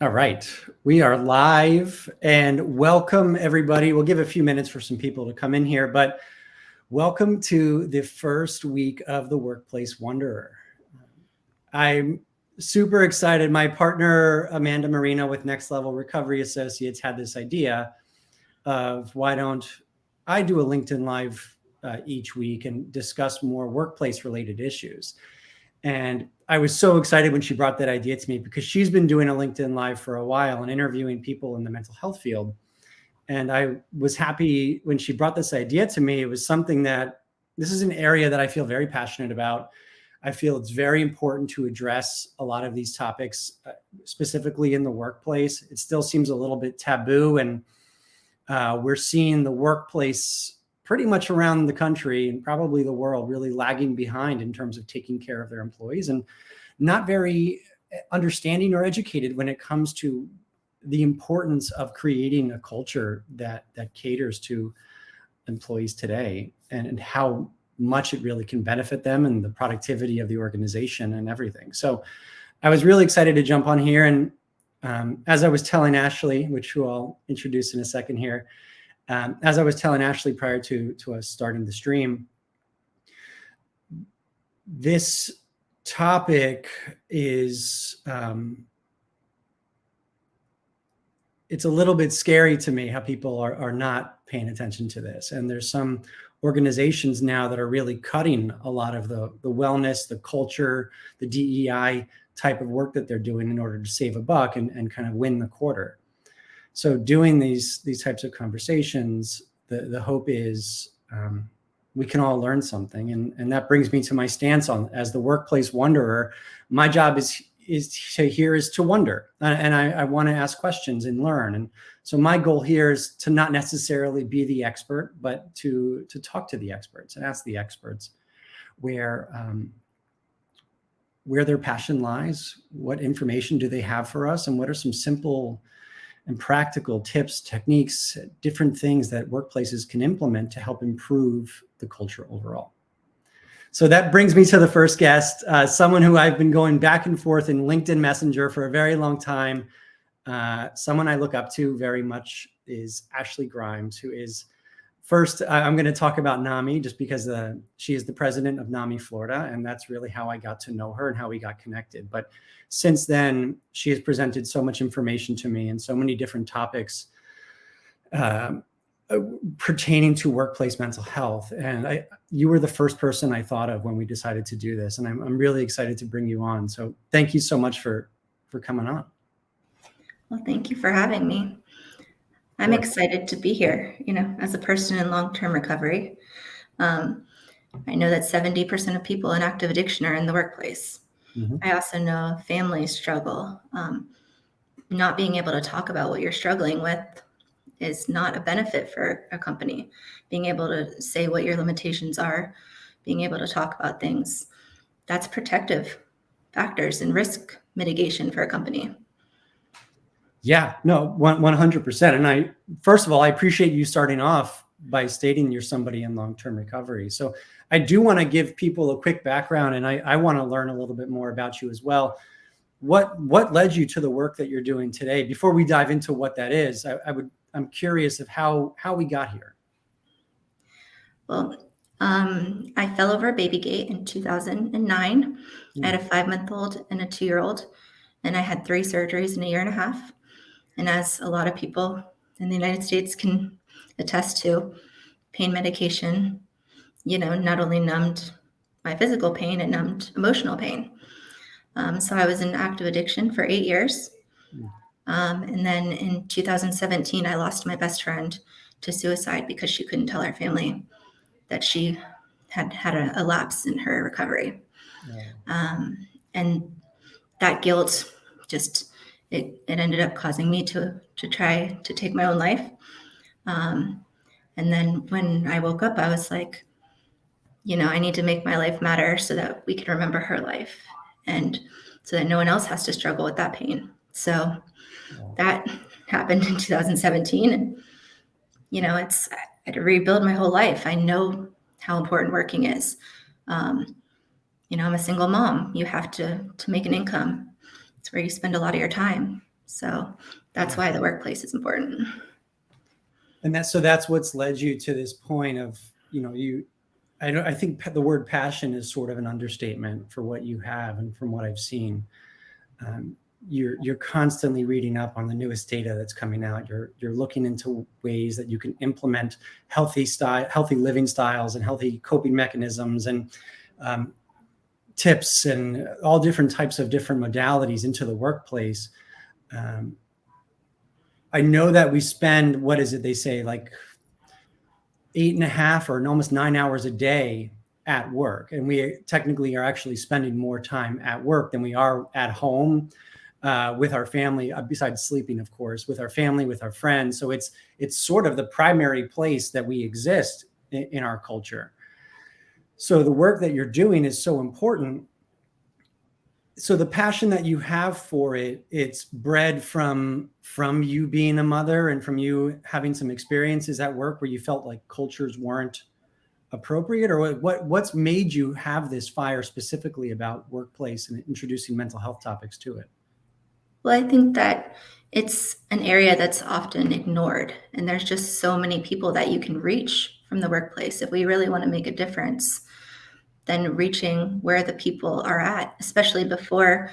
All right, we are live and welcome everybody. We'll give a few minutes for some people to come in here, but welcome to the first week of the Workplace Wanderer. I'm super excited. My partner, Amanda Marino with Next Level Recovery Associates, had this idea of why don't I do a LinkedIn Live each week and discuss more workplace related issues. And I was so excited when she brought that idea to me because she's been doing a LinkedIn Live for a while and interviewing people in the mental health field. And I was happy when she brought this idea to me. It was something that this is an area that I feel very passionate about. I feel it's very important to address a lot of these topics, specifically in the workplace. It still seems a little bit taboo, and we're seeing the workplace pretty much around the country and probably the world really lagging behind in terms of taking care of their employees and not very understanding or educated when it comes to the importance of creating a culture that caters to employees today and how much it really can benefit them and the productivity of the organization and everything. So I was really excited to jump on here. And as I was telling Ashley, which I'll introduce in a second here, as I was telling Ashley prior to us starting the stream, this topic is, it's a little bit scary to me how people are not paying attention to this. And there's some organizations now that are really cutting a lot of the wellness, the culture, the DEI type of work that they're doing in order to save a buck and kind of win the quarter. So doing these types of conversations, the hope is we can all learn something. And that brings me to my stance on, as the Workplace Wanderer, my job is to wonder. And I want to ask questions and learn. And so my goal here is to not necessarily be the expert, but to talk to the experts and ask the experts where their passion lies, what information do they have for us, and what are some simple and practical tips, techniques, different things that workplaces can implement to help improve the culture overall. So that brings me to the first guest, someone who I've been going back and forth in LinkedIn Messenger for a very long time. Someone I look up to very much is Ashley Grimes, who is, first, I'm going to talk about NAMI just because she is the president of NAMI Florida, and that's really how I got to know her and how we got connected. But since then, she has presented so much information to me and so many different topics pertaining to workplace mental health. And you were the first person I thought of when we decided to do this, and I'm really excited to bring you on. So thank you so much for coming on. Well, thank you for having me. I'm excited to be here, as a person in long-term recovery. I know that 70% of people in active addiction are in the workplace. Mm-hmm. I also know families struggle. Not being able to talk about what you're struggling with is not a benefit for a company. Being able to say what your limitations are, being able to talk about things, that's protective factors and risk mitigation for a company. Yeah, no, 100%. And first of all, I appreciate you starting off by stating you're somebody in long-term recovery. So I do want to give people a quick background, and I want to learn a little bit more about you as well. What led you to the work that you're doing today? Before we dive into what that is, I'm curious of how we got here. Well, I fell over a baby gate in 2009. I had a 5-month-old and a 2-year-old, and I had 3 surgeries in a year and a half. And as a lot of people in the United States can attest to, pain medication, not only numbed my physical pain, it numbed emotional pain. So I was in active addiction for 8 years. And then in 2017, I lost my best friend to suicide because she couldn't tell her family that she had a lapse in her recovery. And that guilt just, it ended up causing me to try to take my own life. And then when I woke up, I was like, I need to make my life matter so that we can remember her life and so that no one else has to struggle with that pain. So that happened in 2017. And, I had to rebuild my whole life. I know how important working is. I'm a single mom. You have to make an income. It's where you spend a lot of your time. So that's why the workplace is important. And that's what's led you to this point of, I think the word passion is sort of an understatement for what you have. And from what I've seen, you're constantly reading up on the newest data that's coming out. You're looking into ways that you can implement healthy living styles and healthy coping mechanisms and tips and all different types of different modalities into the workplace. I know that we spend, what is it they say, like 8.5 or almost 9 hours a day at work. And we technically are actually spending more time at work than we are at home with our family, besides sleeping, of course, with our family, with our friends. So it's sort of the primary place that we exist in our culture. So the work that you're doing is so important. So the passion that you have for it, it's bred from you being a mother and from you having some experiences at work where you felt like cultures weren't appropriate, or what's made you have this fire specifically about workplace and introducing mental health topics to it? Well, I think that it's an area that's often ignored, and there's just so many people that you can reach from the workplace. If we really want to make a difference, then reaching where the people are at, especially before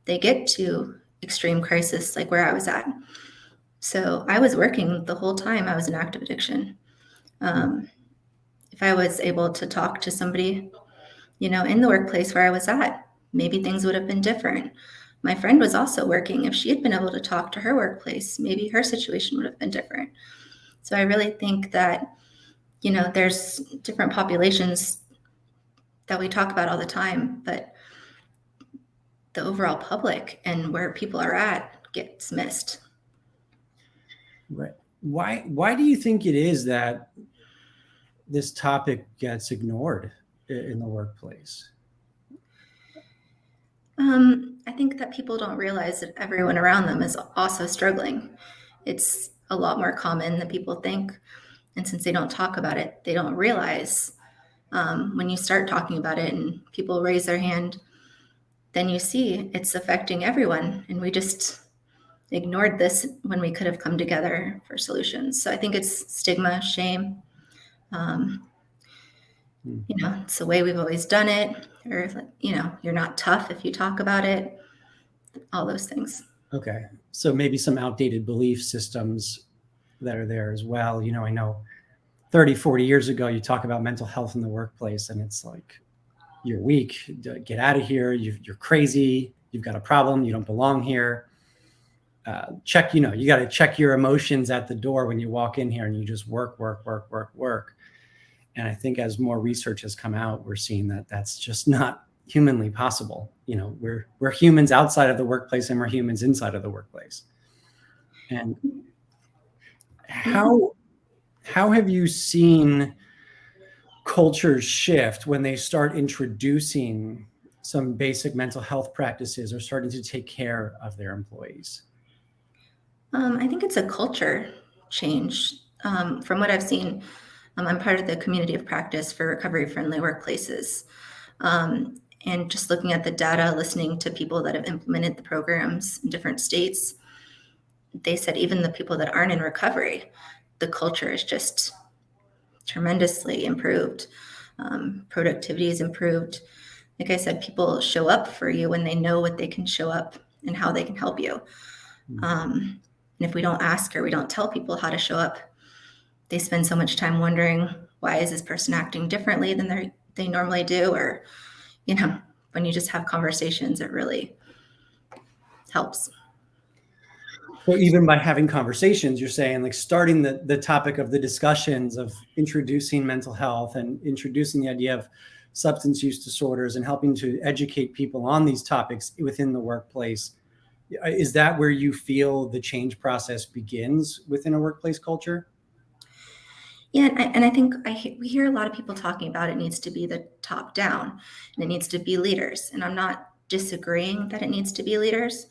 they get to extreme crisis like where I was at. So I was working the whole time I was in active addiction. If I was able to talk to somebody, in the workplace where I was at, maybe things would have been different. My friend was also working. If she had been able to talk to her workplace, maybe her situation would have been different. So I really think that, there's different populations that we talk about all the time, but the overall public and where people are at gets missed. Right. Why do you think it is that this topic gets ignored in the workplace? I think that people don't realize that everyone around them is also struggling. It's a lot more common than people think. And since they don't talk about it, they don't realize when you start talking about it and people raise their hand, then you see it's affecting everyone. And we just ignored this when we could have come together for solutions. So I think it's stigma, shame. It's the way we've always done it, or, you're not tough if you talk about it, all those things. Okay. So maybe some outdated belief systems that are there as well. I know 30, 40 years ago, you talk about mental health in the workplace and it's like, you're weak, get out of here, you're crazy, you've got a problem, you don't belong here. You got to check your emotions at the door when you walk in here and you just work. And I think as more research has come out, we're seeing that that's just not humanly possible. We're humans outside of the workplace and we're humans inside of the workplace. And how have you seen cultures shift when they start introducing some basic mental health practices or starting to take care of their employees? I think it's a culture change. From what I've seen, I'm part of the community of practice for recovery-friendly workplaces. And just looking at the data, listening to people that have implemented the programs in different states, they said even the people that aren't in recovery, the culture is just tremendously improved. Productivity is improved. Like I said, people show up for you when they know what they can show up and how they can help you. And if we don't ask or we don't tell people how to show up, they spend so much time wondering, why is this person acting differently than they normally do? Or, when you just have conversations, it really helps. So even by having conversations, you're saying like starting the topic of the discussions of introducing mental health and introducing the idea of substance use disorders and helping to educate people on these topics within the workplace. Is that where you feel the change process begins within a workplace culture? Yeah, and I think we hear a lot of people talking about it needs to be the top down and it needs to be leaders. And I'm not disagreeing that it needs to be leaders,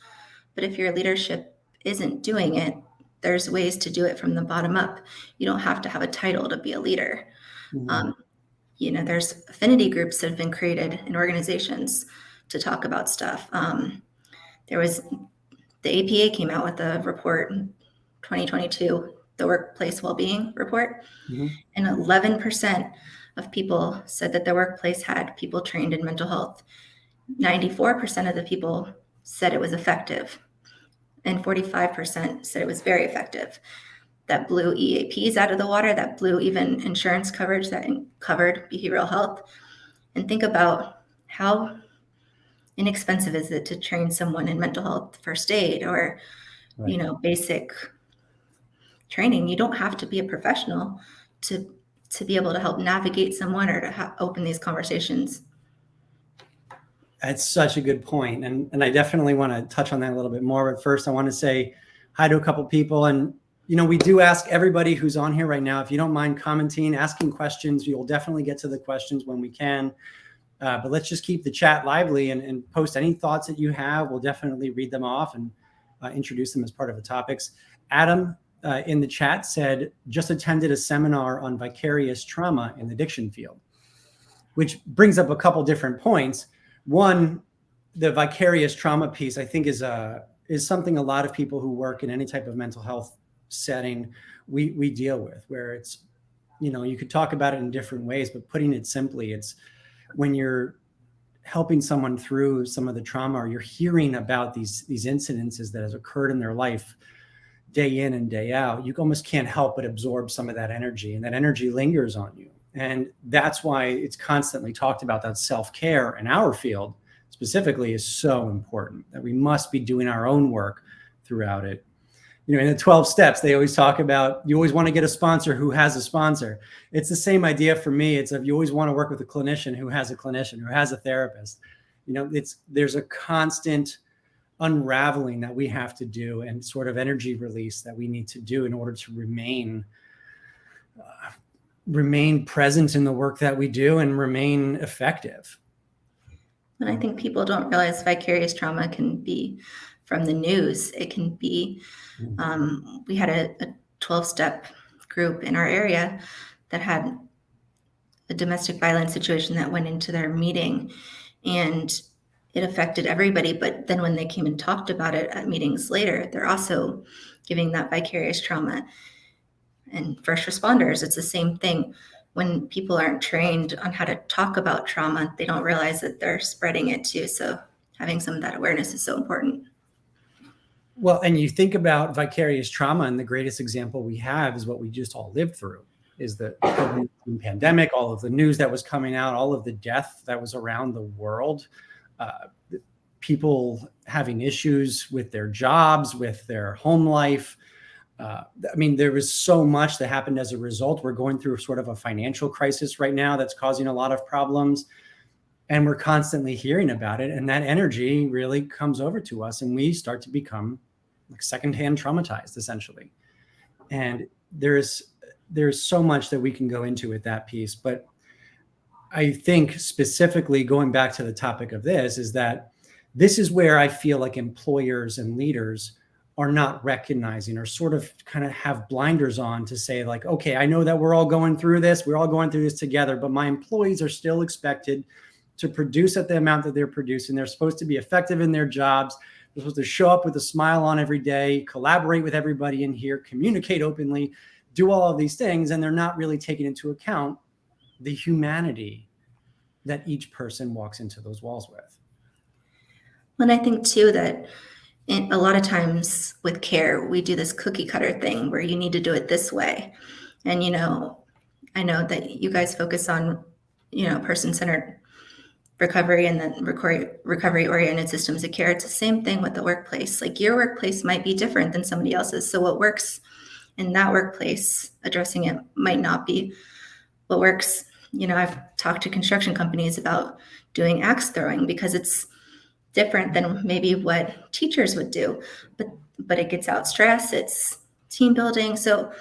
but if your leadership isn't doing it, there's ways to do it from the bottom up. You don't have to have a title to be a leader. There's affinity groups that have been created in organizations to talk about stuff. They the APA came out with a report in 2022, the Workplace Wellbeing Report, and 11% of people said that their workplace had people trained in mental health. 94% of the people said it was effective, and 45% said it was very effective. That blew EAPs out of the water, that blew even insurance coverage that covered behavioral health. And think about how inexpensive is it to train someone in mental health first aid or, basic training. You don't have to be a professional to be able to help navigate someone or to open these conversations. That's such a good point. And I definitely want to touch on that a little bit more. But first, I want to say hi to a couple people. And, we do ask everybody who's on here right now, if you don't mind commenting, asking questions, you'll definitely get to the questions when we can. But let's just keep the chat lively and post any thoughts that you have. We'll definitely read them off and introduce them as part of the topics. Adam in the chat said, just attended a seminar on vicarious trauma in the addiction field, which brings up a couple different points. One, the vicarious trauma piece, I think, is something a lot of people who work in any type of mental health setting we deal with, where it's, you could talk about it in different ways, but putting it simply, it's when you're helping someone through some of the trauma, or you're hearing about these incidences that has occurred in their life day in and day out, you almost can't help but absorb some of that energy, and that energy lingers on you. And that's why it's constantly talked about that self-care in our field specifically is so important, that we must be doing our own work throughout it. In the 12 steps, they always talk about, you always want to get a sponsor who has a sponsor. It's the same idea for me. It's you always want to work with a clinician who has a clinician, who has a therapist. There's a constant unraveling that we have to do, and sort of energy release that we need to do in order to remain present in the work that we do and remain effective. And I think people don't realize vicarious trauma can be from the news. It can be, we had a 12-step group in our area that had a domestic violence situation that went into their meeting, and it affected everybody. But then when they came and talked about it at meetings later, they're also giving that vicarious trauma. And first responders, it's the same thing. When people aren't trained on how to talk about trauma, they don't realize that they're spreading it too. So having some of that awareness is so important. Well, and you think about vicarious trauma, and the greatest example we have is what we just all lived through, is the COVID-19 pandemic, all of the news that was coming out, all of the death that was around the world, people having issues with their jobs, with their home life. There was so much that happened as a result. We're going through sort of a financial crisis right now that's causing a lot of problems, and we're constantly hearing about it. And that energy really comes over to us, and we start to become like secondhand traumatized, essentially. And there's so much that we can go into with that piece. But I think specifically going back to the topic of this is that this is where I feel like employers and leaders are not recognizing, or sort of kind of have blinders on to say, like, okay, I know that we're all going through this. We're all going through this together, but my employees are still expected to produce at the amount that they're producing. They're supposed to be effective in their jobs. They're supposed to show up with a smile on every day, collaborate with everybody in here, communicate openly, do all of these things. And they're not really taking into account the humanity that each person walks into those walls with. And I think too that a lot of times with care, we do this cookie cutter thing where you need to do it this way. And, I know that you guys focus on, person-centered recovery and then recovery-oriented systems of care. It's the same thing with the workplace. Like, your workplace might be different than somebody else's. So what works in that workplace, addressing it might not be what works. I've talked to construction companies about doing axe throwing because it's different than maybe what teachers would do, but it gets out stress, it's team building. So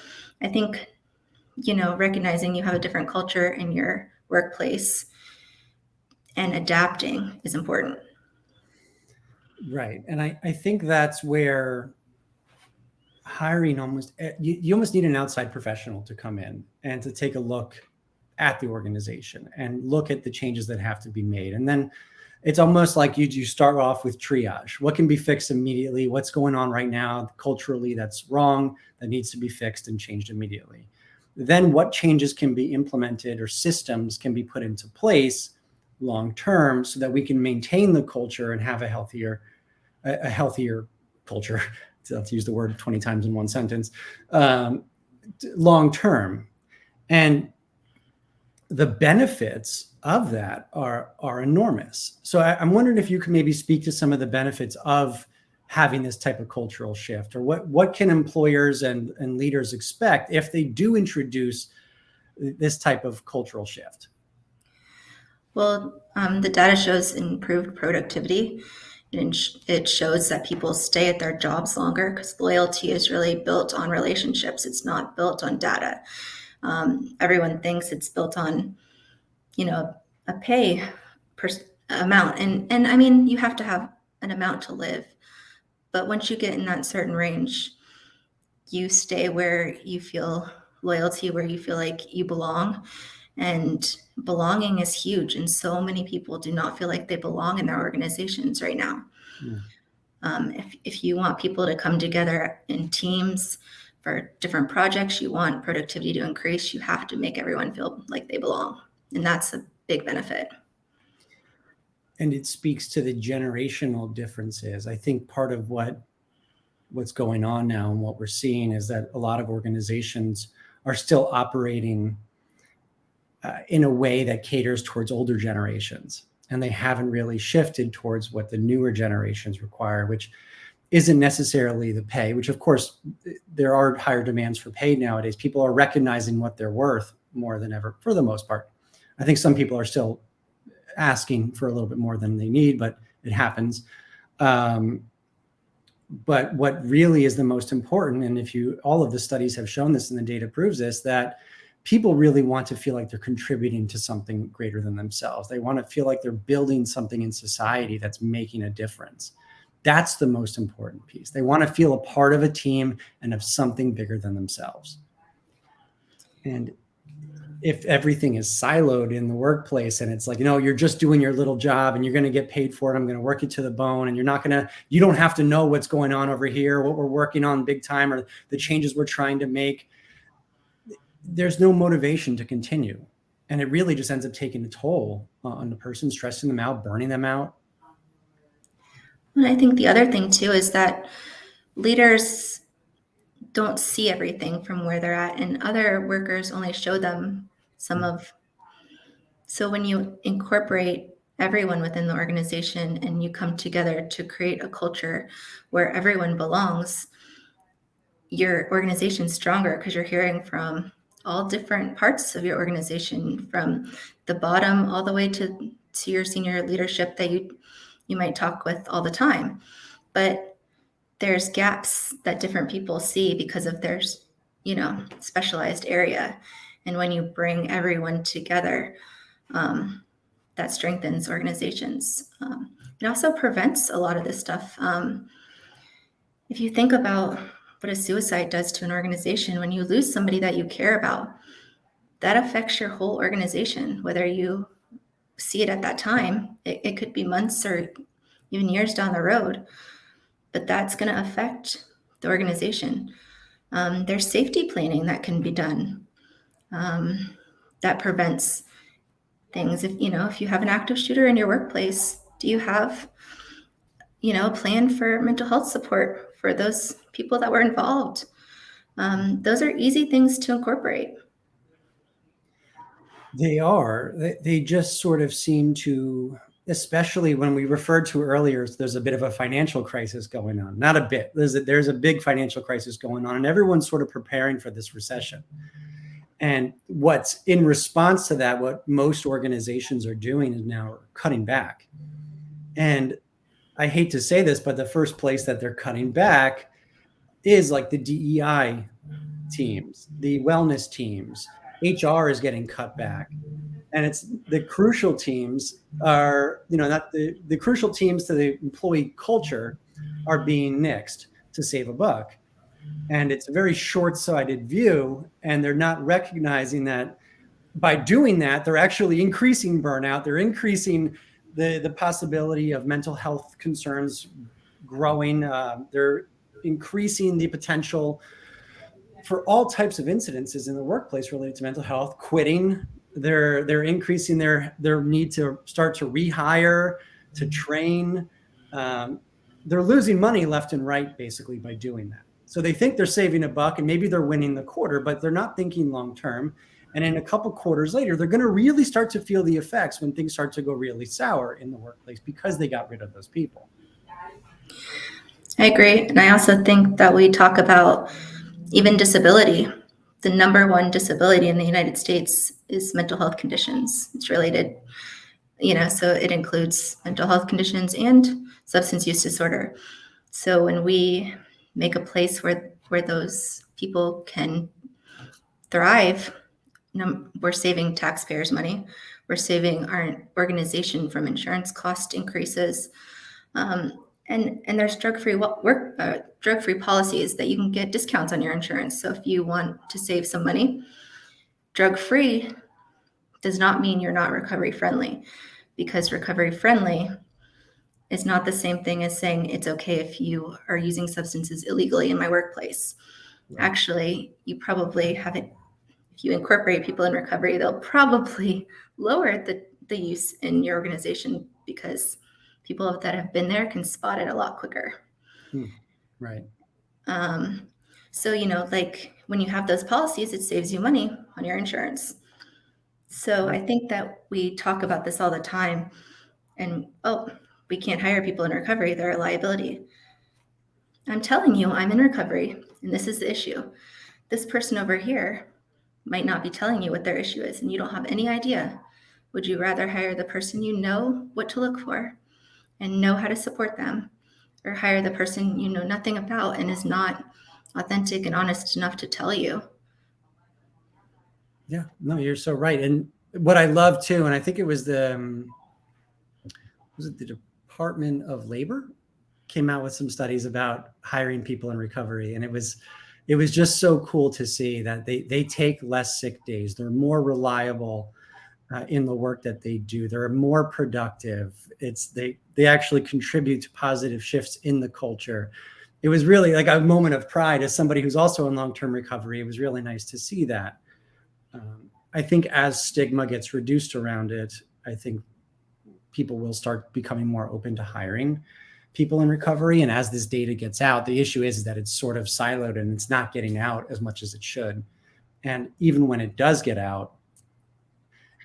I think, recognizing you have a different culture in your workplace and adapting is important. Right. And I think that's where hiring you almost need an outside professional to come in and to take a look at the organization and look at the changes that have to be made. And then it's almost like you start off with triage. What can be fixed immediately? What's going on right now culturally that's wrong, that needs to be fixed and changed immediately? Then what changes can be implemented or systems can be put into place long term so that we can maintain the culture and have a healthier culture. Let's use the word 20 times in one sentence, long term. And the benefits of that are enormous. So I'm wondering if you could maybe speak to some of the benefits of having this type of cultural shift, or what can employers and leaders expect if they do introduce this type of cultural shift? Well, the data shows improved productivity. It shows that people stay at their jobs longer because loyalty is really built on relationships. It's not built on data. Everyone thinks it's built on, a pay amount. And I mean, you have to have an amount to live. But once you get in that certain range, you stay where you feel loyalty, where you feel like you belong. And belonging is huge. And so many people do not feel like they belong in their organizations right now. Yeah. If you want people to come together in teams for different projects, you want productivity to increase, you have to make everyone feel like they belong. And that's a big benefit. And it speaks to the generational differences. I think part of what's going on now and what we're seeing is that a lot of organizations are still operating in a way that caters towards older generations. And they haven't really shifted towards what the newer generations require, which isn't necessarily the pay, which of course there are higher demands for pay nowadays. People are recognizing what they're worth more than ever, for the most part. I think some people are still asking for a little bit more than they need, but it happens. But what really is the most important, and all of the studies have shown this and the data proves this, that people really want to feel like they're contributing to something greater than themselves. They want to feel like they're building something in society that's making a difference. That's the most important piece. They want to feel a part of a team and of something bigger than themselves. And if everything is siloed in the workplace and it's like, you're just doing your little job and you're going to get paid for it, I'm going to work you to the bone, and you don't have to know what's going on over here, what we're working on big time, or the changes we're trying to make, there's no motivation to continue. And it really just ends up taking a toll on the person, stressing them out, burning them out. And I think the other thing too is that leaders don't see everything from where they're at, and other workers only show them some of. So when you incorporate everyone within the organization and you come together to create a culture where everyone belongs, your organization's stronger because you're hearing from all different parts of your organization, from the bottom all the way to your senior leadership that you might talk with all the time. But there's gaps that different people see because of their, specialized area. And when you bring everyone together, that strengthens organizations. It also prevents a lot of this stuff. If you think about what a suicide does to an organization, when you lose somebody that you care about, that affects your whole organization, whether you see it at that time. It could be months or even years down the road, but that's going to affect the organization. There's safety planning that can be done that prevents things. If you have an active shooter in your workplace, do you have a plan for mental health support for those people that were involved? Those are easy things to incorporate. They are. They just sort of seem to, especially when we referred to earlier, there's a bit of a financial crisis going on. Not a bit. There's a big financial crisis going on, and everyone's sort of preparing for this recession. And what's in response to that, what most organizations are doing is now cutting back. And I hate to say this, but the first place that they're cutting back is like the DEI teams, the wellness teams. HR is getting cut back. And it's the crucial teams are, not the crucial teams to the employee culture are being nixed to save a buck. And it's a very short-sighted view, and they're not recognizing that by doing that, they're actually increasing burnout. They're increasing the possibility of mental health concerns growing. They're increasing the potential for all types of incidences in the workplace related to mental health, quitting. They're increasing their need to start to rehire, to train. They're losing money left and right, basically, by doing that. So they think they're saving a buck and maybe they're winning the quarter, but they're not thinking long term. And in a couple quarters later, they're going to really start to feel the effects when things start to go really sour in the workplace because they got rid of those people. I agree. And I also think that we talk about even disability. The number one disability in the United States is mental health conditions. It's related, so it includes mental health conditions and substance use disorder. So when we make a place where those people can thrive, we're saving taxpayers' money. We're saving our organization from insurance cost increases. And there's drug-free policies that you can get discounts on your insurance. So if you want to save some money, drug-free does not mean you're not recovery friendly, because recovery friendly is not the same thing as saying it's okay if you are using substances illegally in my workplace. Right. Actually, you probably haven't. If you incorporate people in recovery, they'll probably lower the use in your organization because people that have been there can spot it a lot quicker. Right. So, like when you have those policies, it saves you money on your insurance. So I think that we talk about this all the time and, we can't hire people in recovery. They're a liability. I'm telling you, I'm in recovery and this is the issue. This person over here might not be telling you what their issue is and you don't have any idea. Would you rather hire the person you know what to look for and know how to support them, or hire the person you know nothing about and is not authentic and honest enough to tell you? Yeah, no, you're so right. And what I love too, and I think it was the Department of Labor came out with some studies about hiring people in recovery. And it was just so cool to see that they take less sick days. They're more reliable in the work that they do. They're more productive. They actually contribute to positive shifts in the culture. It was really like a moment of pride as somebody who's also in long-term recovery. It was really nice to see that. I think as stigma gets reduced around it, I think people will start becoming more open to hiring people in recovery. And as this data gets out, the issue is that it's sort of siloed and it's not getting out as much as it should. And even when it does get out,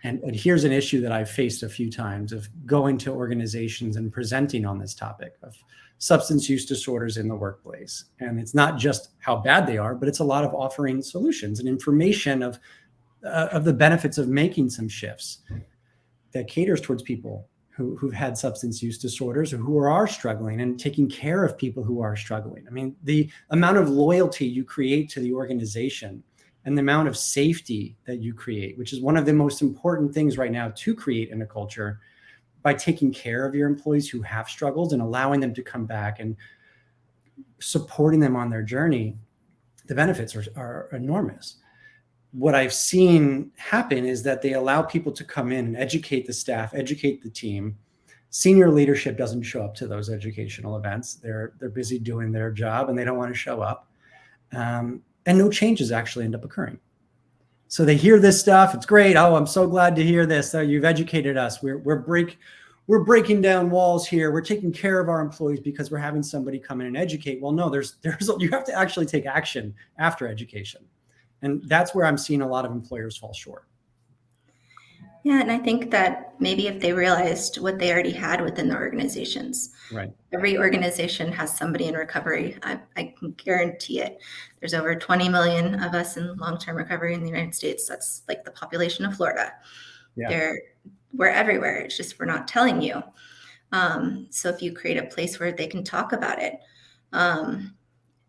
and here's an issue that I've faced a few times of going to organizations and presenting on this topic of substance use disorders in the workplace. And it's not just how bad they are, but it's a lot of offering solutions and information of the benefits of making some shifts that caters towards people who've had substance use disorders or who are struggling, and taking care of people who are struggling. I mean, the amount of loyalty you create to the organization and the amount of safety that you create, which is one of the most important things right now to create in a culture, by taking care of your employees who have struggles and allowing them to come back and supporting them on their journey, the benefits are enormous. What I've seen happen is that they allow people to come in and educate the staff, educate the team. Senior leadership doesn't show up to those educational events. They're busy doing their job and they don't want to show up. And no changes actually end up occurring. So they hear this stuff. It's great. Oh, I'm so glad to hear this. You've educated us. We're breaking down walls here. We're taking care of our employees because we're having somebody come in and educate. Well, no, you have to actually take action after education. And that's where I'm seeing a lot of employers fall short. Yeah, and I think that maybe if they realized what they already had within the organizations. Right. Every organization has somebody in recovery. I can guarantee it. There's over 20 million of us in long-term recovery in the United States. That's like the population of Florida. Yeah. We're everywhere. It's just we're not telling you. So if you create a place where they can talk about it,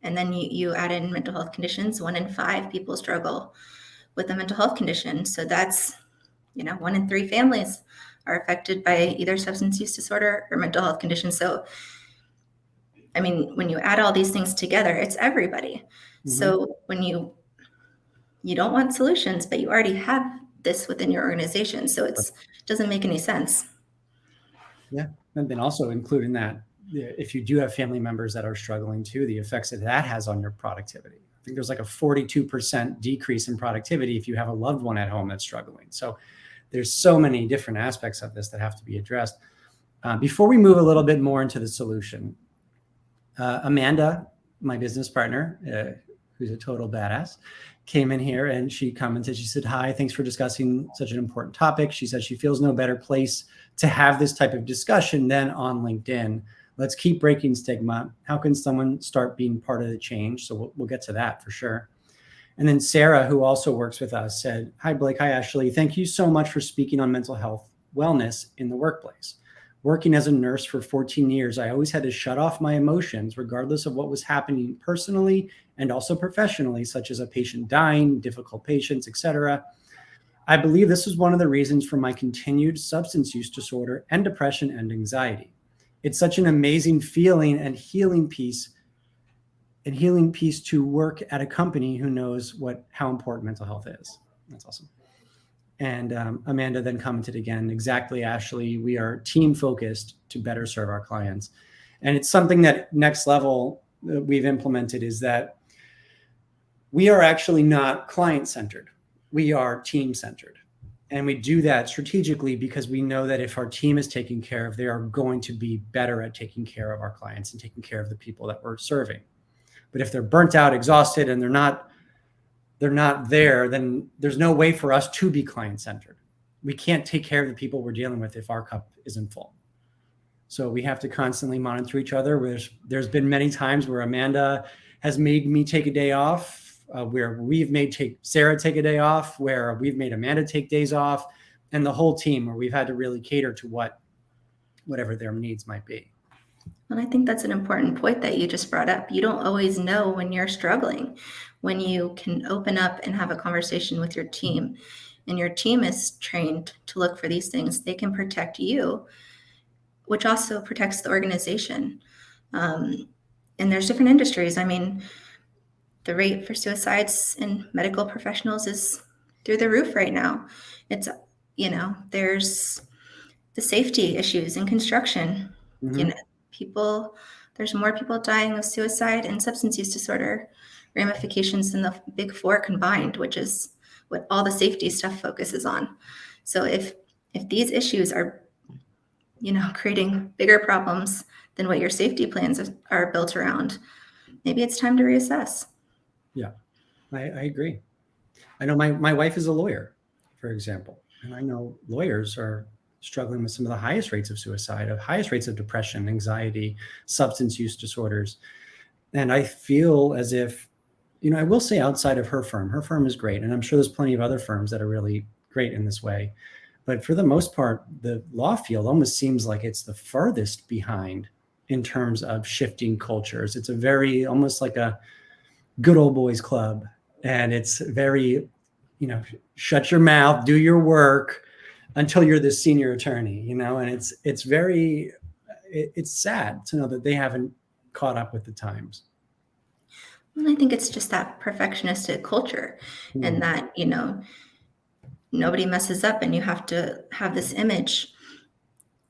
and then you add in mental health conditions, 1 in 5 people struggle with a mental health condition. So that's, 1 in 3 families are affected by either substance use disorder or mental health conditions. So, I mean, when you add all these things together, it's everybody. Mm-hmm. So when you don't want solutions, but you already have this within your organization. So it doesn't make any sense. Yeah. And then also include in that, if you do have family members that are struggling too, the effects that that has on your productivity. I think there's like a 42% decrease in productivity if you have a loved one at home that's struggling. So there's so many different aspects of this that have to be addressed. Before we move a little bit more into the solution, Amanda, my business partner, who's a total badass, came in here and she commented, she said, "Hi, thanks for discussing such an important topic." She said she feels no better place to have this type of discussion than on LinkedIn. Let's keep breaking stigma. How can someone start being part of the change? So we'll get to that for sure. And then Sarah, who also works with us, said, "Hi, Blake. Hi, Ashley. Thank you so much for speaking on mental health wellness in the workplace. Working as a nurse for 14 years, I always had to shut off my emotions, regardless of what was happening personally and also professionally, such as a patient dying, difficult patients, etc. I believe this is one of the reasons for my continued substance use disorder and depression and anxiety. It's such an amazing feeling and healing piece to work at a company who knows how important mental health is." That's awesome. And Amanda then commented again, "Exactly, Ashley. We are team focused to better serve our clients." And it's something that next level we've implemented is that we are actually not client centered. We are team centered. And we do that strategically because we know that if our team is taken care of, they are going to be better at taking care of our clients and taking care of the people that we're serving. But if they're burnt out, exhausted, and they're not there, then there's no way for us to be client-centered. We can't take care of the people we're dealing with if our cup isn't full. So we have to constantly monitor each other. There's been many times where Amanda has made me take a day off, where we've made Sarah take a day off, where we've made Amanda take days off, and the whole team, where we've had to really cater to whatever their needs might be. And I think that's an important point that you just brought up. You don't always know when you're struggling. When you can open up and have a conversation with your team, and your team is trained to look for these things, they can protect you, which also protects the organization. And there's different industries. I mean, the rate for suicides in medical professionals is through the roof right now. It's, there's the safety issues in construction. Mm-hmm. There's more people dying of suicide and substance use disorder ramifications than the big four combined, which is what all the safety stuff focuses on. So if these issues are, creating bigger problems than what your safety plans are built around, maybe it's time to reassess. Yeah, I agree. I know my wife is a lawyer, for example, and I know lawyers are struggling with some of the highest rates of suicide, highest rates of depression, anxiety, substance use disorders. And I feel as if, I will say outside of her firm is great. And I'm sure there's plenty of other firms that are really great in this way. But for the most part, the law field almost seems like it's the furthest behind in terms of shifting cultures. It's almost like a good old boys club. And it's very, shut your mouth, do your work until you're the senior attorney, and it's sad to know that they haven't caught up with the times. Well, I think it's just that perfectionistic culture, and that, nobody messes up and you have to have this image.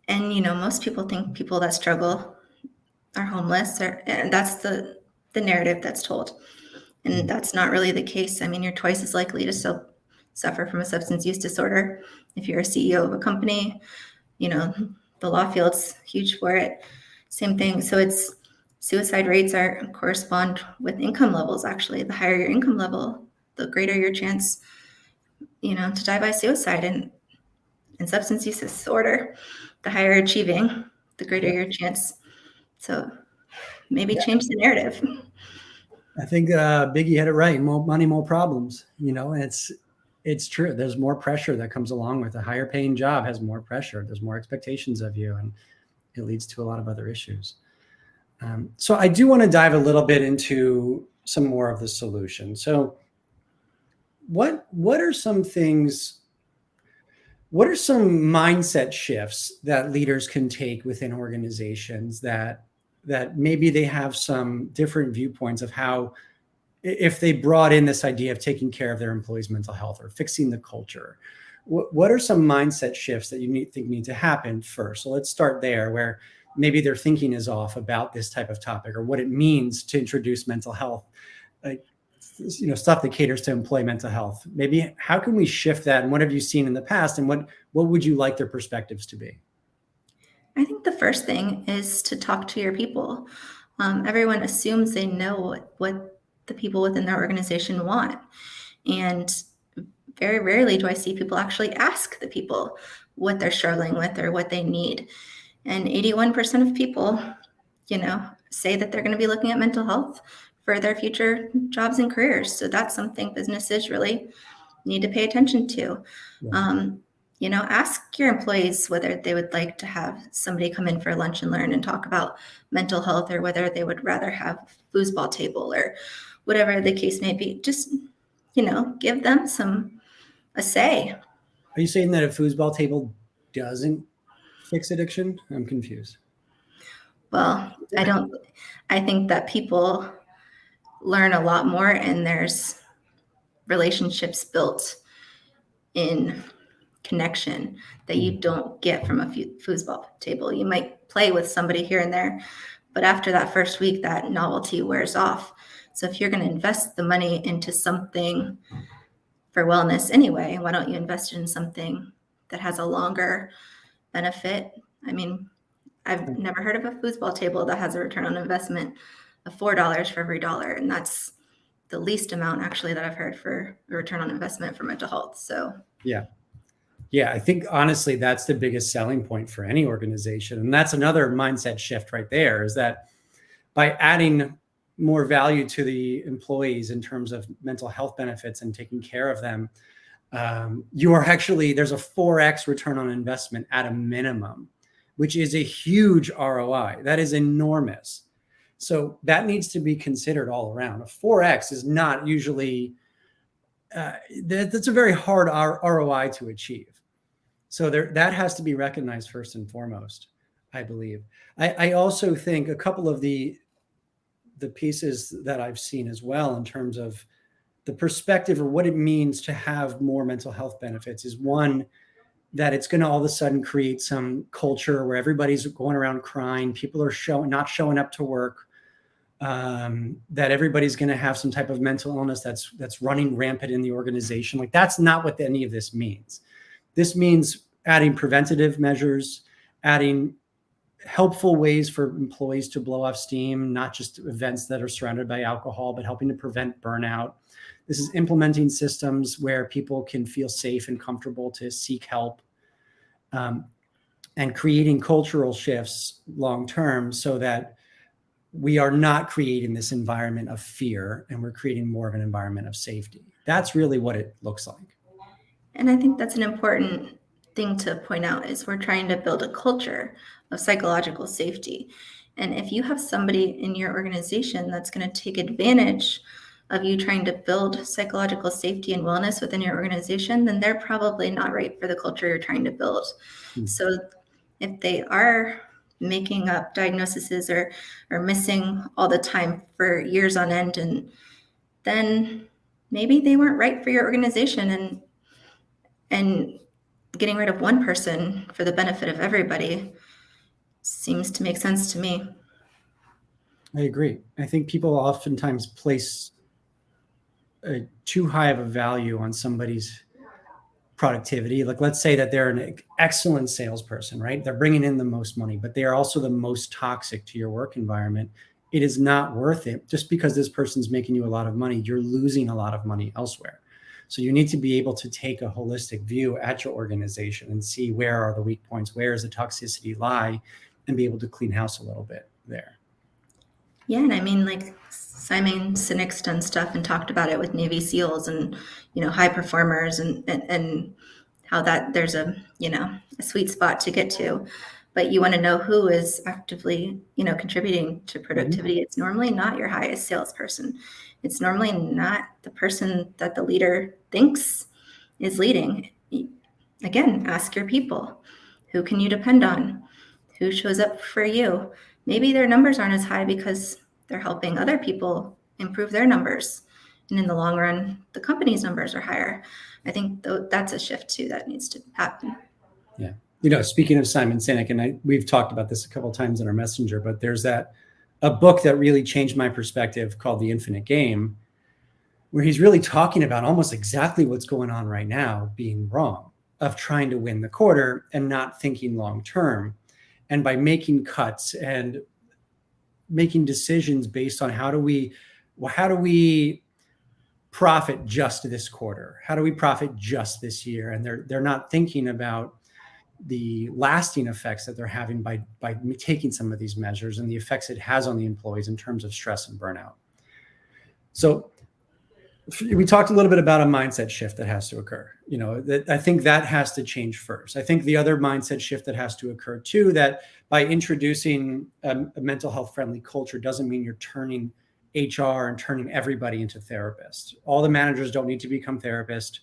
And, most people think people that struggle are homeless, and that's the narrative that's told. And that's not really the case. I mean, you're twice as likely to still suffer from a substance use disorder if you're a CEO of a company. The law field's huge for it. Same thing. So it's suicide rates correspond with income levels. Actually, the higher your income level, the greater your chance, to die by suicide. And substance use disorder, the higher achieving, the greater your chance. So maybe change the narrative. I think Biggie had it right. More money, more problems. And it's true. There's more pressure that comes along with a higher paying job. Has more pressure. There's more expectations of you, and it leads to a lot of other issues. So I do want to dive a little bit into some more of the solution. So what are some things? What are some mindset shifts that leaders can take within organizations that maybe they have some different viewpoints of how, if they brought in this idea of taking care of their employees' mental health or fixing the culture What are some mindset shifts that you think need to happen first? So let's start there, where maybe their thinking is off about this type of topic or what it means to introduce mental health, stuff that caters to employee mental health. Maybe how can we shift that, and what have you seen in the past, and what would you like their perspectives to be? I think the first thing is to talk to your people. Everyone assumes they know what the people within their organization want. And very rarely do I see people actually ask the people what they're struggling with or what they need. And 81% of people, say that they're going to be looking at mental health for their future jobs and careers. So that's something businesses really need to pay attention to. Ask your employees whether they would like to have somebody come in for lunch and learn and talk about mental health, or whether they would rather have a foosball table or whatever the case may be. Just, give them a say. Are you saying that a foosball table doesn't fix addiction? I'm confused. Well, I think that people learn a lot more, and there's relationships built in connection that you don't get from a foosball table. You might play with somebody here and there, but after that first week, that novelty wears off. So if you're going to invest the money into something for wellness anyway, why don't you invest in something that has a longer benefit? I mean, I've never heard of a foosball table that has a return on investment of $4 for every dollar. And that's the least amount actually that I've heard for a return on investment for mental health. So yeah, I think honestly, that's the biggest selling point for any organization. And that's another mindset shift right there, is that by adding more value to the employees in terms of mental health benefits and taking care of them, there's a 4x return on investment at a minimum, which is a huge ROI. That is enormous. So that needs to be considered all around. A 4x is not usually, that's a very hard ROI to achieve. So that has to be recognized first and foremost, I believe. I also think a couple of the pieces that I've seen as well in terms of the perspective or what it means to have more mental health benefits is, one, that it's going to all of a sudden create some culture where everybody's going around crying, people are not showing up to work, that everybody's going to have some type of mental illness that's running rampant in the organization. Like, that's not what any of this means. This means adding preventative measures, adding helpful ways for employees to blow off steam, not just events that are surrounded by alcohol, but helping to prevent burnout. This is implementing systems where people can feel safe and comfortable to seek help, and creating cultural shifts long-term so that we are not creating this environment of fear and we're creating more of an environment of safety. That's really what it looks like. And I think that's an important thing to point out, is we're trying to build a culture of psychological safety. And if you have somebody in your organization that's going to take advantage of you trying to build psychological safety and wellness within your organization, then they're probably not right for the culture you're trying to build. So if they are making up diagnoses or missing all the time for years on end, and then maybe they weren't right for your organization, and getting rid of one person for the benefit of everybody seems to make sense to me. I agree. I think people oftentimes place too high of a value on somebody's productivity. Like, let's say that they're an excellent salesperson, right? They're bringing in the most money, but they are also the most toxic to your work environment. It is not worth it. Just because this person's making you a lot of money, you're losing a lot of money elsewhere. So you need to be able to take a holistic view at your organization and see where are the weak points, where does the toxicity lie, and be able to clean house a little bit there. Yeah, and I mean, like, Simon Sinek's done stuff and talked about it with Navy SEALs and, high performers, and how that there's a sweet spot to get to. But you want to know who is actively, contributing to productivity. It's normally not your highest salesperson. It's normally not the person that the leader thinks is leading. Again, ask your people. Who can you depend on? Who shows up for you? Maybe their numbers aren't as high because they're helping other people improve their numbers. And in the long run, the company's numbers are higher. I think that's a shift too that needs to happen. Yeah. Speaking of Simon Sinek, and we've talked about this a couple of times in our messenger, but there's a book that really changed my perspective called The Infinite Game, where he's really talking about almost exactly what's going on right now being wrong, of trying to win the quarter and not thinking long-term. And by making cuts and making decisions based on how do we profit just this quarter? How do we profit just this year? And they're not thinking about the lasting effects that they're having by taking some of these measures and the effects it has on the employees in terms of stress and burnout. So we talked a little bit about a mindset shift that has to occur. I think that has to change first. I think the other mindset shift that has to occur too, that by introducing a mental health friendly culture doesn't mean you're turning HR and turning everybody into therapists. All the managers don't need to become therapists.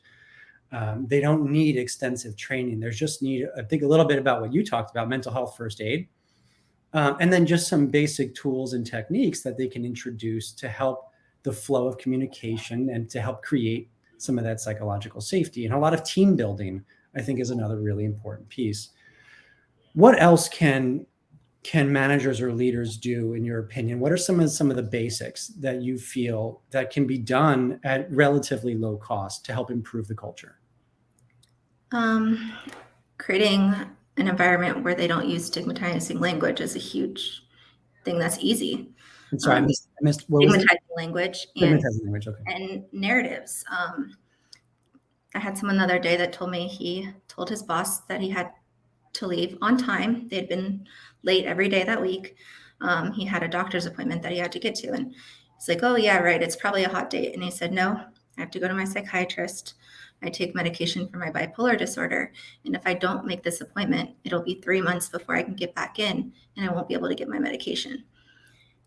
They don't need extensive training. There's just I think a little bit about what you talked about, mental health first aid, and then just some basic tools and techniques that they can introduce to help the flow of communication and to help create some of that psychological safety. And a lot of team building, I think, is another really important piece. What else can managers or leaders do, in your opinion? What are some of the basics that you feel that can be done at relatively low cost to help improve the culture? Creating an environment where they don't use stigmatizing language is a huge thing that's easy. I'm sorry, I missed what was it? Stigmatizing language Okay. and narratives. I had someone the other day that told me he told his boss that he had to leave on time. They'd been late every day that week. He had a doctor's appointment that he had to get to. And he's like, oh, yeah, right. It's probably a hot date. And he said, no, I have to go to my psychiatrist. I take medication for my bipolar disorder. And if I don't make this appointment, it'll be 3 months before I can get back in and I won't be able to get my medication.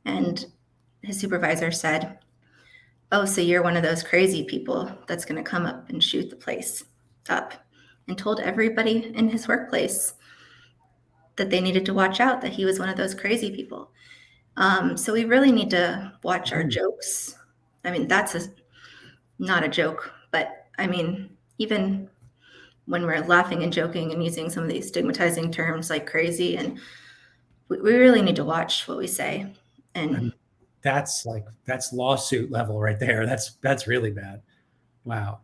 And his supervisor said, oh, so you're one of those crazy people that's going to come up and shoot the place up, and told everybody in his workplace that they needed to watch out, that he was one of those crazy people. So we really need to watch our jokes. I mean, that's not a joke, but I mean, even when we're laughing and joking and using some of these stigmatizing terms like crazy, and we really need to watch what we say. And that's lawsuit level right there. That's really bad. Wow.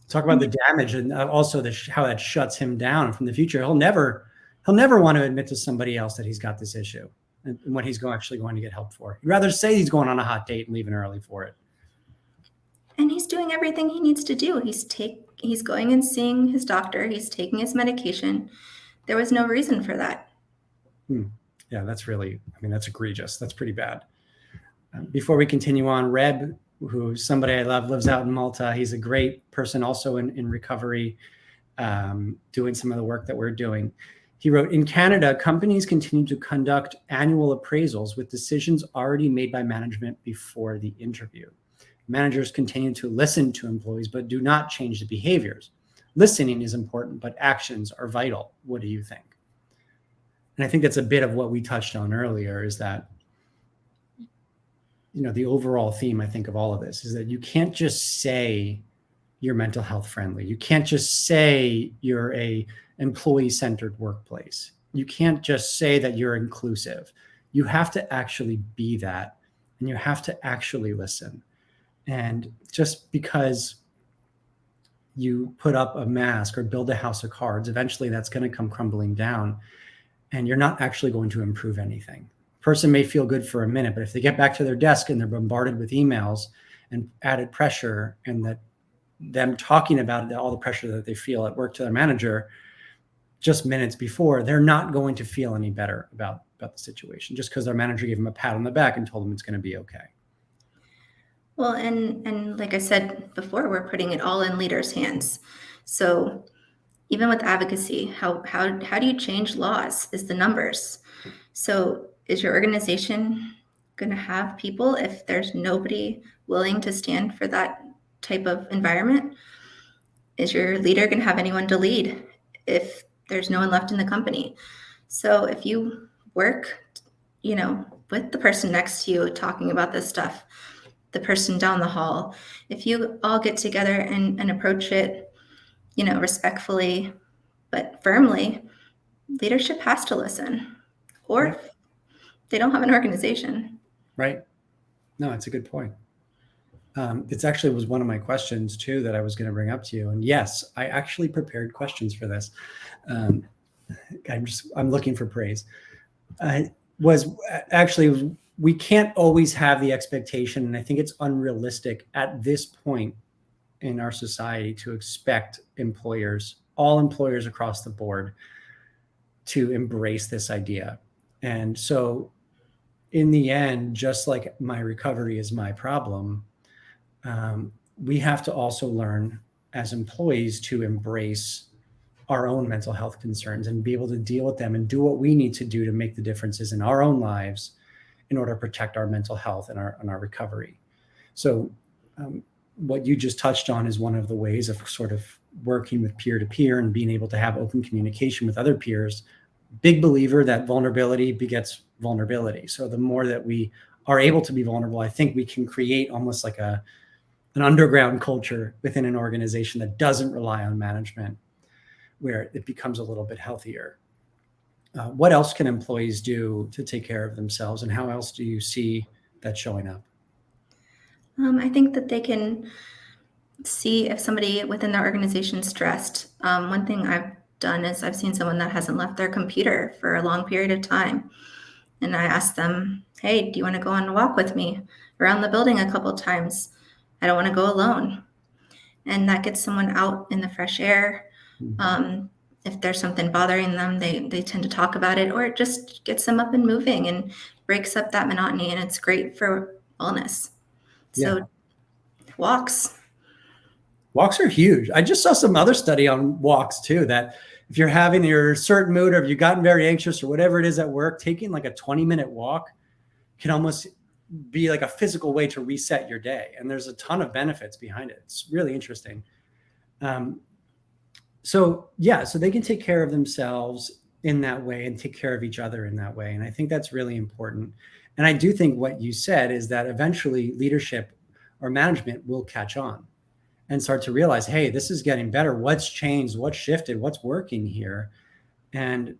Talk about the damage, and also how that shuts him down from the future. He'll never want to admit to somebody else that he's got this issue and what he's actually going to get help for. He'd rather say he's going on a hot date and leaving early for it. And he's doing everything he needs to do. He's going and seeing his doctor. He's taking his medication. There was no reason for that. Yeah, that's egregious. That's pretty bad. Before we continue on, Reb, who's somebody I love, lives out in Malta. He's a great person also in recovery, doing some of the work that we're doing. He wrote, in Canada, companies continue to conduct annual appraisals with decisions already made by management before the interview. Managers continue to listen to employees, but do not change the behaviors. Listening is important, but actions are vital. What do you think? And I think that's a bit of what we touched on earlier, is that, the overall theme, I think, of all of this is that you can't just say you're mental health friendly. You can't just say you're a employee-centered workplace. You can't just say that you're inclusive. You have to actually be that, and you have to actually listen. And just because you put up a mask or build a house of cards, eventually that's going to come crumbling down, and you're not actually going to improve anything. Person may feel good for a minute, but if they get back to their desk and they're bombarded with emails and added pressure, and that them talking about all the pressure that they feel at work to their manager just minutes before, they're not going to feel any better about the situation just because their manager gave them a pat on the back and told them it's going to be okay. Well, and like I said before, we're putting it all in leaders' hands. So even with advocacy, how do you change laws? Is the numbers. So is your organization going to have people if there's nobody willing to stand for that type of environment? Is your leader going to have anyone to lead if there's no one left in the company? So if you work, with the person next to you talking about this stuff, the person down the hall. If you all get together and approach it, respectfully but firmly, leadership has to listen, or Right. they don't have an organization. Right. No, it's a good point. It's actually was one of my questions too that I was going to bring up to you. And yes, I actually prepared questions for this. I'm looking for praise. We can't always have the expectation, and I think it's unrealistic at this point in our society to expect all employers across the board, to embrace this idea. And so in the end, just like my recovery is my problem, we have to also learn as employees to embrace our own mental health concerns and be able to deal with them and do what we need to do to make the differences in our own lives in order to protect our mental health and our recovery. So what you just touched on is one of the ways of sort of working with peer-to-peer and being able to have open communication with other peers. Big believer that vulnerability begets vulnerability. So the more that we are able to be vulnerable, I think we can create almost like an underground culture within an organization that doesn't rely on management, where it becomes a little bit healthier. What else can employees do to take care of themselves, and how else do you see that showing up? I think that they can see if somebody within their organization is stressed. One thing I've done is I've seen someone that hasn't left their computer for a long period of time. And I asked them, hey, do you want to go on a walk with me around the building a couple of times? I don't want to go alone. And that gets someone out in the fresh air. If there's something bothering them, they tend to talk about it, or it just gets them up and moving and breaks up that monotony. And it's great for wellness. So Yeah. Walks are huge. I just saw some other study on walks too, that if you're having your certain mood, or if you've gotten very anxious or whatever it is at work, taking like a 20-minute walk can almost be like a physical way to reset your day. And there's a ton of benefits behind it. It's really interesting. So they can take care of themselves in that way and take care of each other in that way. And I think that's really important. And I do think what you said is that eventually leadership or management will catch on and start to realize, hey, this is getting better. What's changed? What's shifted? What's working here? And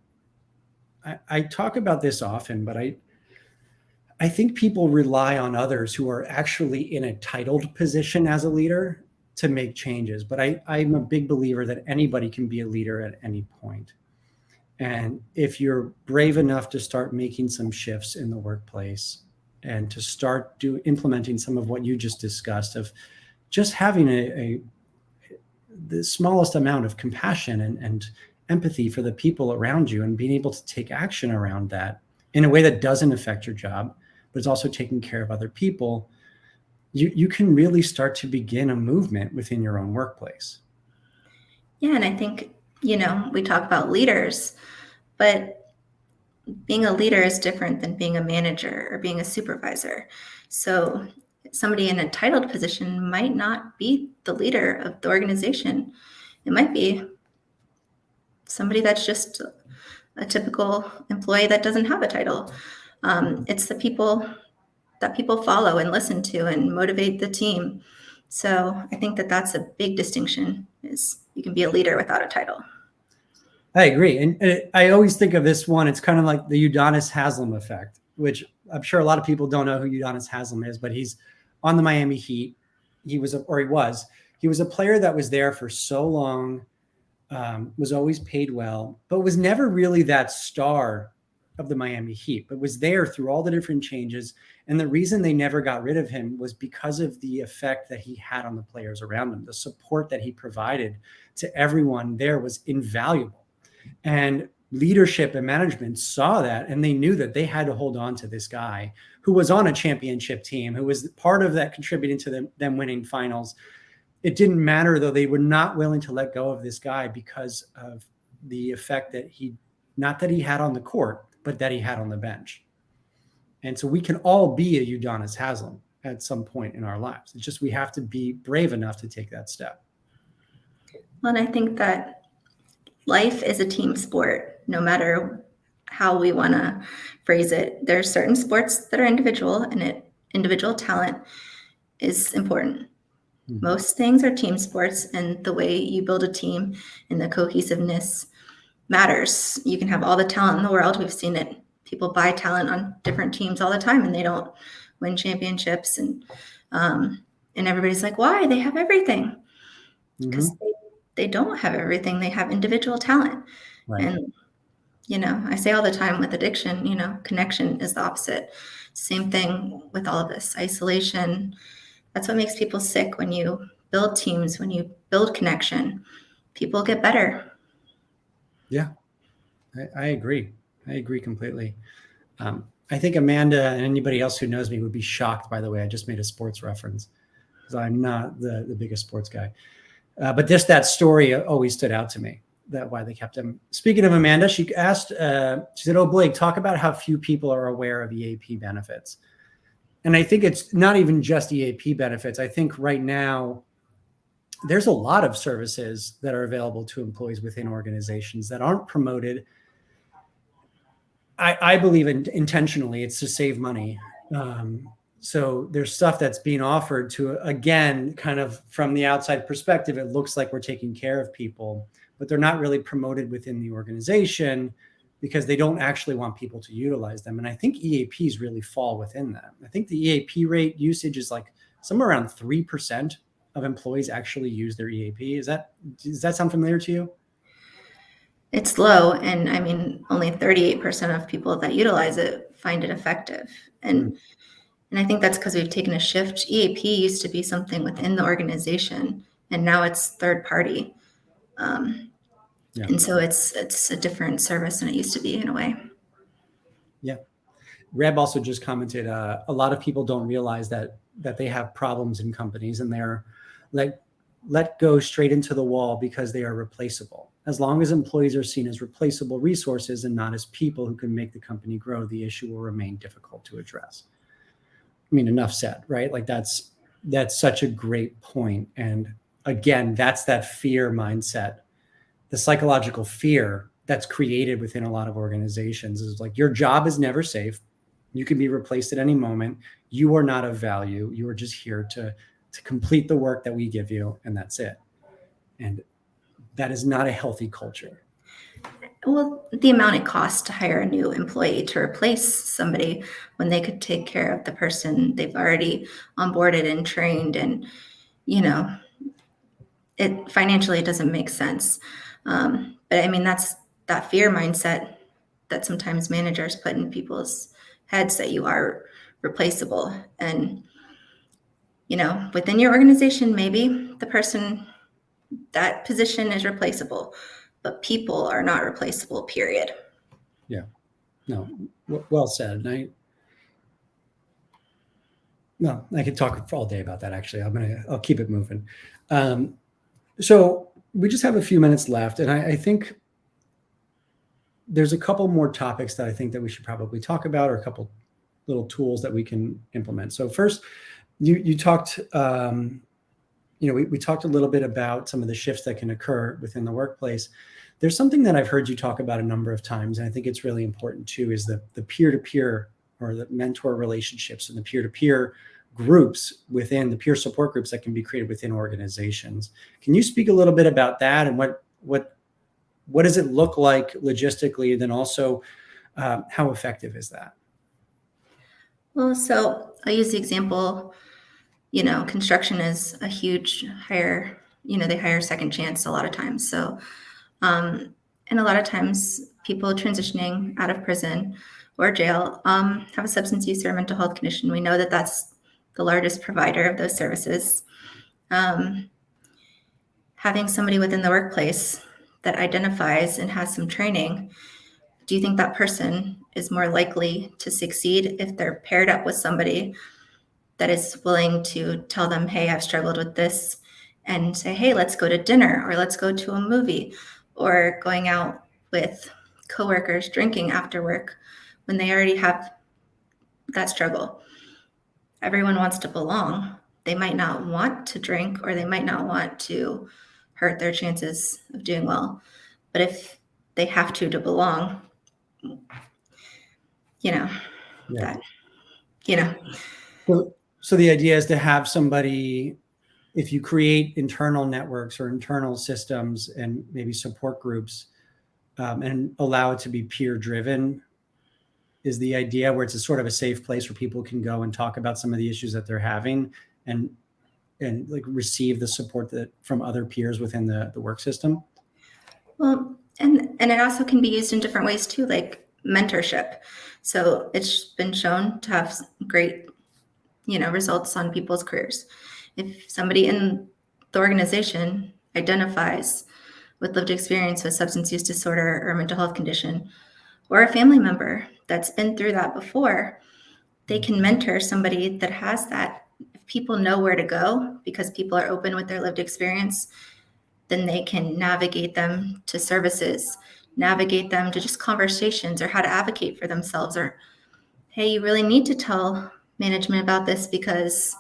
I talk about this often, but I think people rely on others who are actually in a titled position as a leader to make changes. But I'm a big believer that anybody can be a leader at any point. And if you're brave enough to start making some shifts in the workplace and to start implementing some of what you just discussed, of just having the smallest amount of compassion and empathy for the people around you, and being able to take action around that in a way that doesn't affect your job, but is also taking care of other people, you can really start to begin a movement within your own workplace. Yeah, and I think, we talk about leaders, but being a leader is different than being a manager or being a supervisor. So somebody in a titled position might not be the leader of the organization. It might be somebody that's just a typical employee that doesn't have a title. It's the people that people follow and listen to and motivate the team. So I think that that's a big distinction, is you can be a leader without a title. I agree. And I always think of this one, it's kind of like the Udonis Haslem effect, which I'm sure a lot of people don't know who Udonis Haslem is, but he's on the Miami Heat. He was a player that was there for so long, was always paid well, but was never really that star of the Miami Heat, but was there through all the different changes. And the reason they never got rid of him was because of the effect that he had on the players around him. The support that he provided to everyone there was invaluable. And leadership and management saw that, and they knew that they had to hold on to this guy who was on a championship team, who was part of that contributing to them winning finals. It didn't matter, though. They were not willing to let go of this guy because of the effect that not that he had on the court, but that he had on the bench. And so we can all be a Udonis Haslem at some point in our lives. It's just we have to be brave enough to take that step. Well, and I think that life is a team sport, no matter how we want to phrase it. There are certain sports that are individual and individual talent. is important. Most things are team sports, and the way you build a team and the cohesiveness matters. You can have all the talent in the world. We've seen it. People buy talent on different teams all the time, and they don't win championships. And everybody's like, why? They have everything. Because they don't have everything. They have individual talent. Right. And, I say all the time with addiction, connection is the opposite. Same thing with all of this. Isolation. That's what makes people sick. When you build teams, when you build connection, people get better. Yeah, I agree. I agree completely. I think Amanda and anybody else who knows me would be shocked, by the way, I just made a sports reference because I'm not the biggest sports guy. But just that story always stood out to me, that why they kept him. Speaking of Amanda, she asked, she said, oh, Blake, talk about how few people are aware of EAP benefits. And I think it's not even just EAP benefits. I think right now, there's a lot of services that are available to employees within organizations that aren't promoted. I believe intentionally it's to save money. So there's stuff that's being offered to, again, kind of from the outside perspective, it looks like we're taking care of people, but they're not really promoted within the organization because they don't actually want people to utilize them. And I think EAPs really fall within that. I think the EAP rate usage is like somewhere around 3% of employees actually use their EAP. Does that sound familiar to you? It's low. And I mean, only 38% of people that utilize it find it effective. And I think that's because we've taken a shift. EAP used to be something within the organization, and now it's third party. And so it's a different service than it used to be in a way. Yeah. Reb also just commented, a lot of people don't realize that they have problems in companies and they're let go straight into the wall because they are replaceable. As long as employees are seen as replaceable resources and not as people who can make the company grow, the issue will remain difficult to address. I mean, enough said, right? Like that's such a great point. And again, that's that fear mindset, the psychological fear that's created within a lot of organizations is like, your job is never safe. You can be replaced at any moment. You are not of value. You are just here to complete the work that we give you, and that's it. And that is not a healthy culture. Well, the amount it costs to hire a new employee to replace somebody when they could take care of the person they've already onboarded and trained, and it financially it doesn't make sense. But I mean, that's that fear mindset that sometimes managers put in people's heads, that you are replaceable. And within your organization, maybe that position is replaceable, but people are not replaceable, period. Yeah. No, well said. I could talk for all day about that. Actually, I'll keep it moving. So we just have a few minutes left, and I think there's a couple more topics that I think that we should probably talk about, or a couple little tools that we can implement. So first, you talked, we talked a little bit about some of the shifts that can occur within the workplace. There's something that I've heard you talk about a number of times, and I think it's really important too, is the peer-to-peer or the mentor relationships and the peer-to-peer groups within the peer support groups that can be created within organizations. Can you speak a little bit about that, and what does it look like logistically? And then also, how effective is that? Well, so I'll use the example, construction is a huge hire, they hire second chance a lot of times. So, and a lot of times people transitioning out of prison or jail have a substance use or mental health condition. We know that that's the largest provider of those services. Having somebody within the workplace that identifies and has some training, do you think that person is more likely to succeed if they're paired up with somebody that is willing to tell them, hey, I've struggled with this, and say, hey, let's go to dinner, or let's go to a movie, or going out with coworkers drinking after work when they already have that struggle? Everyone wants to belong. They might not want to drink, or they might not want to hurt their chances of doing well. But if they have to belong, Yeah. that, Well, So the idea is to have somebody, if you create internal networks or internal systems and maybe support groups, and allow it to be peer driven, is the idea, where it's a sort of a safe place where people can go and talk about some of the issues that they're having and like receive the support that from other peers within the work system. Well, and it also can be used in different ways too, like mentorship. So it's been shown to have great, results on people's careers. If somebody in the organization identifies with lived experience with substance use disorder or mental health condition, or a family member that's been through that before, they can mentor somebody that has that. If people know where to go because people are open with their lived experience, then they can navigate them to services, navigate them to just conversations or how to advocate for themselves, or, hey, you really need to tell management about this because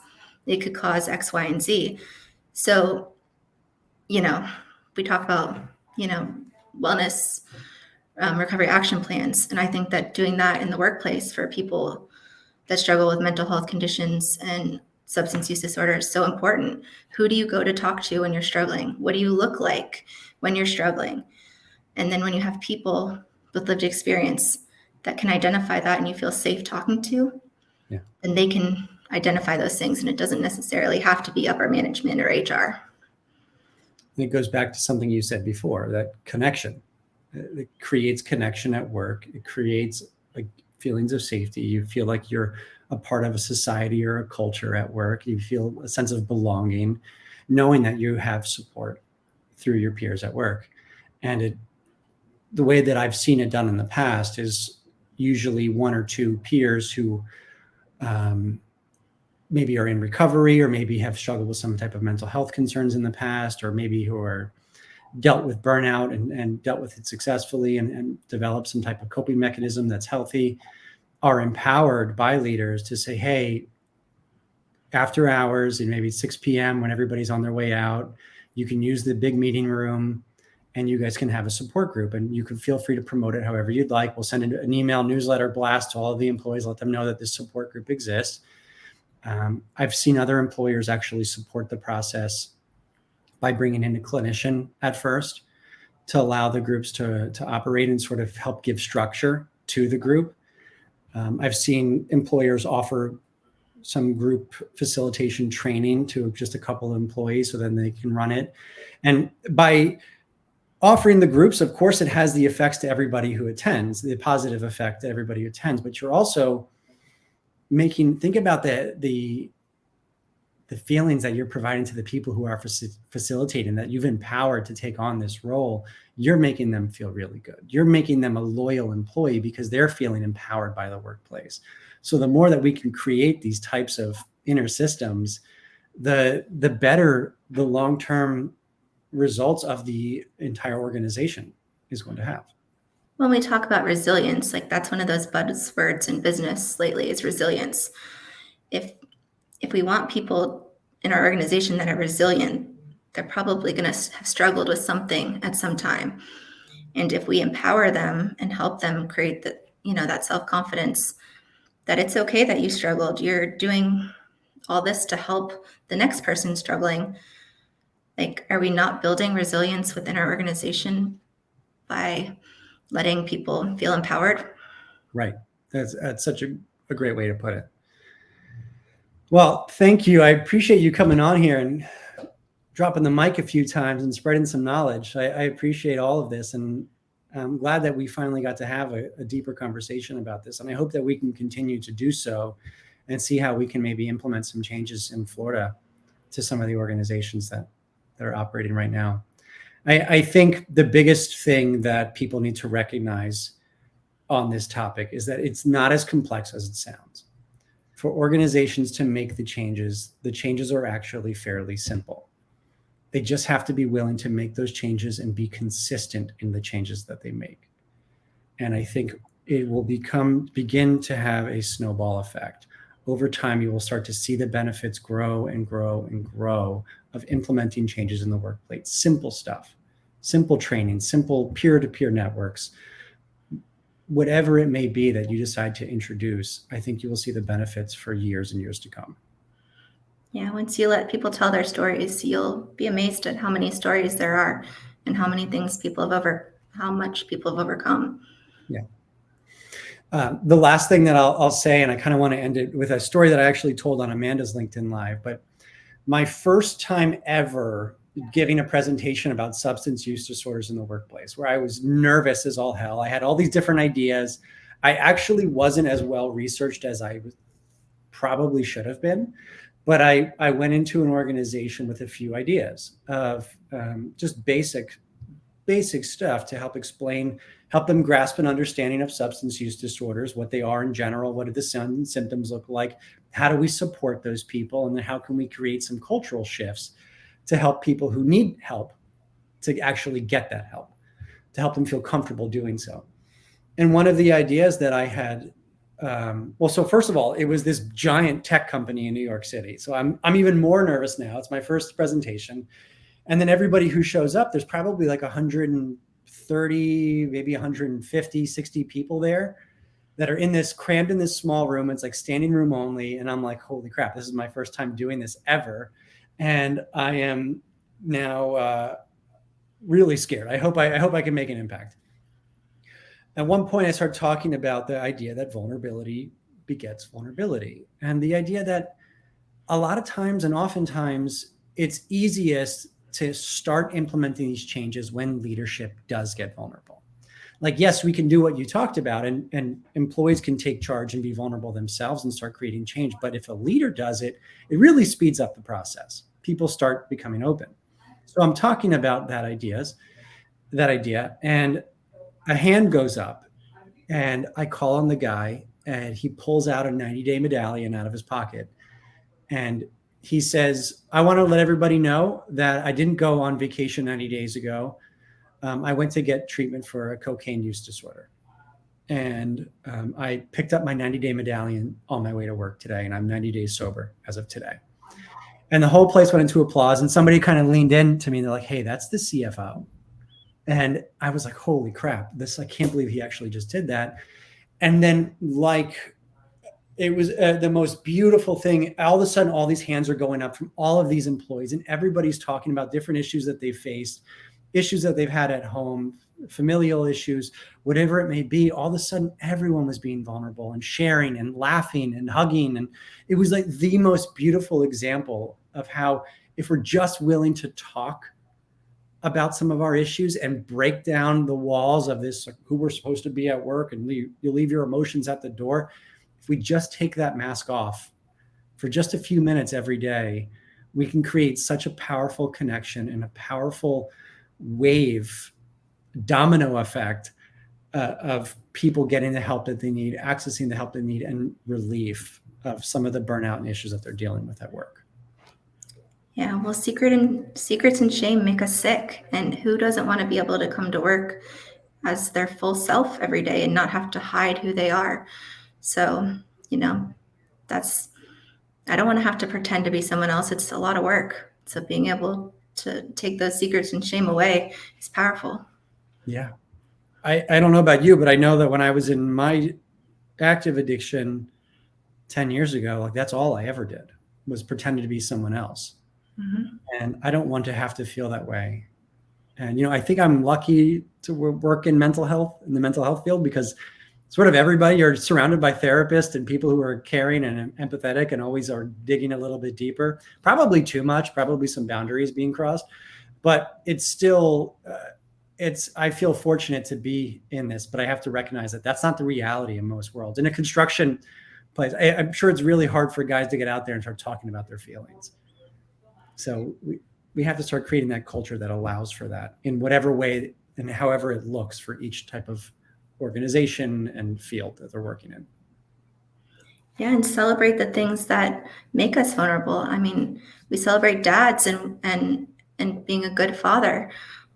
it could cause X, Y, and Z. So, we talk about, wellness, recovery action plans. And I think that doing that in the workplace for people that struggle with mental health conditions and substance use disorder is so important. Who do you go to talk to when you're struggling? What do you look like when you're struggling? And then when you have people with lived experience that can identify that and you feel safe talking to, then they can identify those things. And it doesn't necessarily have to be upper management or HR. It goes back to something you said before, that connection. It creates connection at work. It creates like feelings of safety. You feel like you're a part of a society or a culture at work. You feel a sense of belonging, knowing that you have support through your peers at work. And the way that I've seen it done in the past is usually one or two peers who maybe are in recovery, or maybe have struggled with some type of mental health concerns in the past, or maybe who are dealt with burnout and dealt with it successfully and developed some type of coping mechanism that's healthy, are empowered by leaders to say, hey, after hours and maybe 6 p.m. when everybody's on their way out, you can use the big meeting room and you guys can have a support group, and you can feel free to promote it however you'd like. We'll send an email newsletter blast to all of the employees, let them know that this support group exists. I've seen other employers actually support the process by bringing in a clinician at first to allow the groups to operate and sort of help give structure to the group. I've seen employers offer some group facilitation training to just a couple of employees so then they can run it. And by offering the groups, of course, it has the effects to everybody who attends, the positive effect to everybody who attends, but you're also think about the feelings that you're providing to the people who are facilitating, that you've empowered to take on this role. You're making them feel really good. You're making them a loyal employee because they're feeling empowered by the workplace. So the more that we can create these types of inner systems, the better the long-term results of the entire organization is going to have. When we talk about resilience, like that's one of those buzzwords in business lately, is resilience. If we want people in our organization that are resilient, they're probably going to have struggled with something at some time. And if we empower them and help them create that self-confidence, that it's okay that you struggled, you're doing all this to help the next person struggling. Like, are we not building resilience within our organization by letting people feel empowered? Right. That's such a great way to put it. Well, thank you. I appreciate you coming on here and dropping the mic a few times and spreading some knowledge. I appreciate all of this, and I'm glad that we finally got to have a deeper conversation about this. And I hope that we can continue to do so and see how we can maybe implement some changes in Florida to some of the organizations that are operating right now. I think the biggest thing that people need to recognize on this topic is that it's not as complex as it sounds. For organizations to make the changes are actually fairly simple. They just have to be willing to make those changes and be consistent in the changes that they make. And I think it will begin to have a snowball effect. Over time, you will start to see the benefits grow and grow and grow of implementing changes in the workplace. Simple stuff, simple training, simple peer-to-peer networks, whatever it may be that you decide to introduce. I think you will see the benefits for years and years to come. Yeah, once you let people tell their stories, you'll be amazed at how many stories there are and how many things how much people have overcome. Yeah. The last thing that I'll say, and I kind of want to end it with a story that I actually told on Amanda's LinkedIn Live, but my first time ever giving a presentation about substance use disorders in the workplace, where I was nervous as all hell. I had all these different ideas. I actually wasn't as well researched as I probably should have been, but I went into an organization with a few ideas of just basic stuff to help them grasp an understanding of substance use disorders, what they are in general, what do the symptoms look like, how do we support those people, and then how can we create some cultural shifts to help people who need help to actually get that help, to help them feel comfortable doing so. And one of the ideas that I had, so first of all, it was this giant tech company in New York City. So I'm even more nervous now. It's my first presentation. And then everybody who shows up, there's probably like 130, maybe 150, 60 people there that are crammed in this small room. It's like standing room only. And I'm like, holy crap, this is my first time doing this ever. And I am now really scared. I hope I can make an impact. At one point, I started talking about the idea that vulnerability begets vulnerability. And the idea that a lot of times and oftentimes it's easiest to start implementing these changes when leadership does get vulnerable. Like, yes, we can do what you talked about, and employees can take charge and be vulnerable themselves and start creating change. But if a leader does it, it really speeds up the process. People start becoming open. So I'm talking about that idea, and a hand goes up, and I call on the guy, and he pulls out a 90-day medallion out of his pocket. And he says, I want to let everybody know that I didn't go on vacation 90 days ago. I went to get treatment for a cocaine use disorder. And I picked up my 90-day medallion on my way to work today, and I'm 90 days sober as of today. And the whole place went into applause, and somebody kind of leaned in to me, and they're like, hey, that's the CFO. And I was like, holy crap, I can't believe he actually just did that. And then it was the most beautiful thing. All of a sudden, all these hands are going up from all of these employees, and everybody's talking about different issues that they faced, issues that they've had at home, familial issues, whatever it may be. All of a sudden, everyone was being vulnerable and sharing and laughing and hugging. And it was like the most beautiful example of how, if we're just willing to talk about some of our issues and break down the walls of this, like, who we're supposed to be at work, and you leave your emotions at the door. If we just take that mask off for just a few minutes every day, we can create such a powerful connection and a powerful wave, domino effect of people getting the help that they need, accessing the help they need, and relief of some of the burnout and issues that they're dealing with at work. Yeah, well, secrets and shame make us sick. And who doesn't want to be able to come to work as their full self every day and not have to hide who they are? So, I don't want to have to pretend to be someone else. It's a lot of work. So being able to take those secrets and shame away is powerful. Yeah. I don't know about you, but I know that when I was in my active addiction 10 years ago, like, that's all I ever did was pretend to be someone else. Mm-hmm. And I don't want to have to feel that way. And, I think I'm lucky to work in the mental health field, because sort of everybody, you're surrounded by therapists and people who are caring and empathetic and always are digging a little bit deeper, probably too much, probably some boundaries being crossed, but it's still, I feel fortunate to be in this, but I have to recognize that that's not the reality in most worlds. In a construction place, I'm sure it's really hard for guys to get out there and start talking about their feelings. So we have to start creating that culture that allows for that in whatever way and however it looks for each type of organization and field that they're working in. Yeah, and celebrate the things that make us vulnerable. I mean, we celebrate dads and being a good father.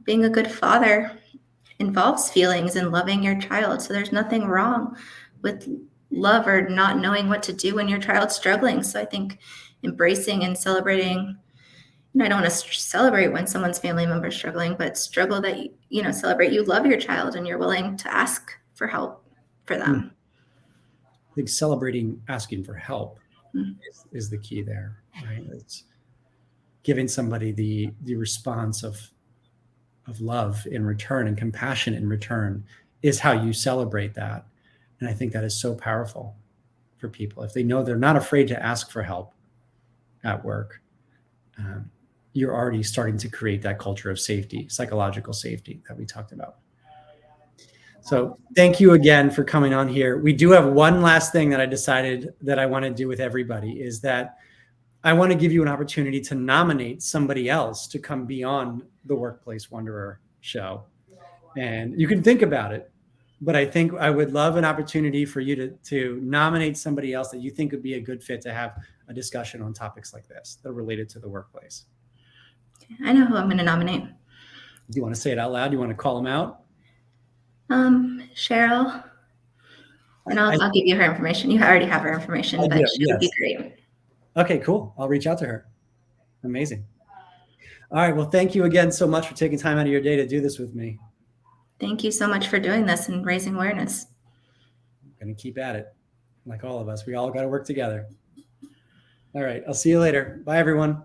Being a good father involves feelings and loving your child. So there's nothing wrong with love or not knowing what to do when your child's struggling. So I think embracing and celebrating, I don't want to celebrate when someone's family member is struggling, but celebrate you love your child and you're willing to ask for help for them. I think celebrating asking for help is the key there, right? It's giving somebody the response of love in return and compassion in return is how you celebrate that. And I think that is so powerful for people. If they know they're not afraid to ask for help at work, you're already starting to create that culture of safety, psychological safety that we talked about. So thank you again for coming on here. We do have one last thing that I decided that I want to do with everybody, is that I want to give you an opportunity to nominate somebody else to come be on the Workplace Wanderer show. And you can think about it, but I think I would love an opportunity for you to nominate somebody else that you think would be a good fit to have a discussion on topics like this that are related to the workplace. I know who I'm going to nominate. Do you want to say it out loud? Do you want to call them out? Cheryl. And I'll give you her information. You already have her information, but she would be great. Okay, cool. I'll reach out to her. Amazing. All right. Well, thank you again so much for taking time out of your day to do this with me. Thank you so much for doing this and raising awareness. I'm going to keep at it. Like all of us, we all got to work together. All right. I'll see you later. Bye, everyone.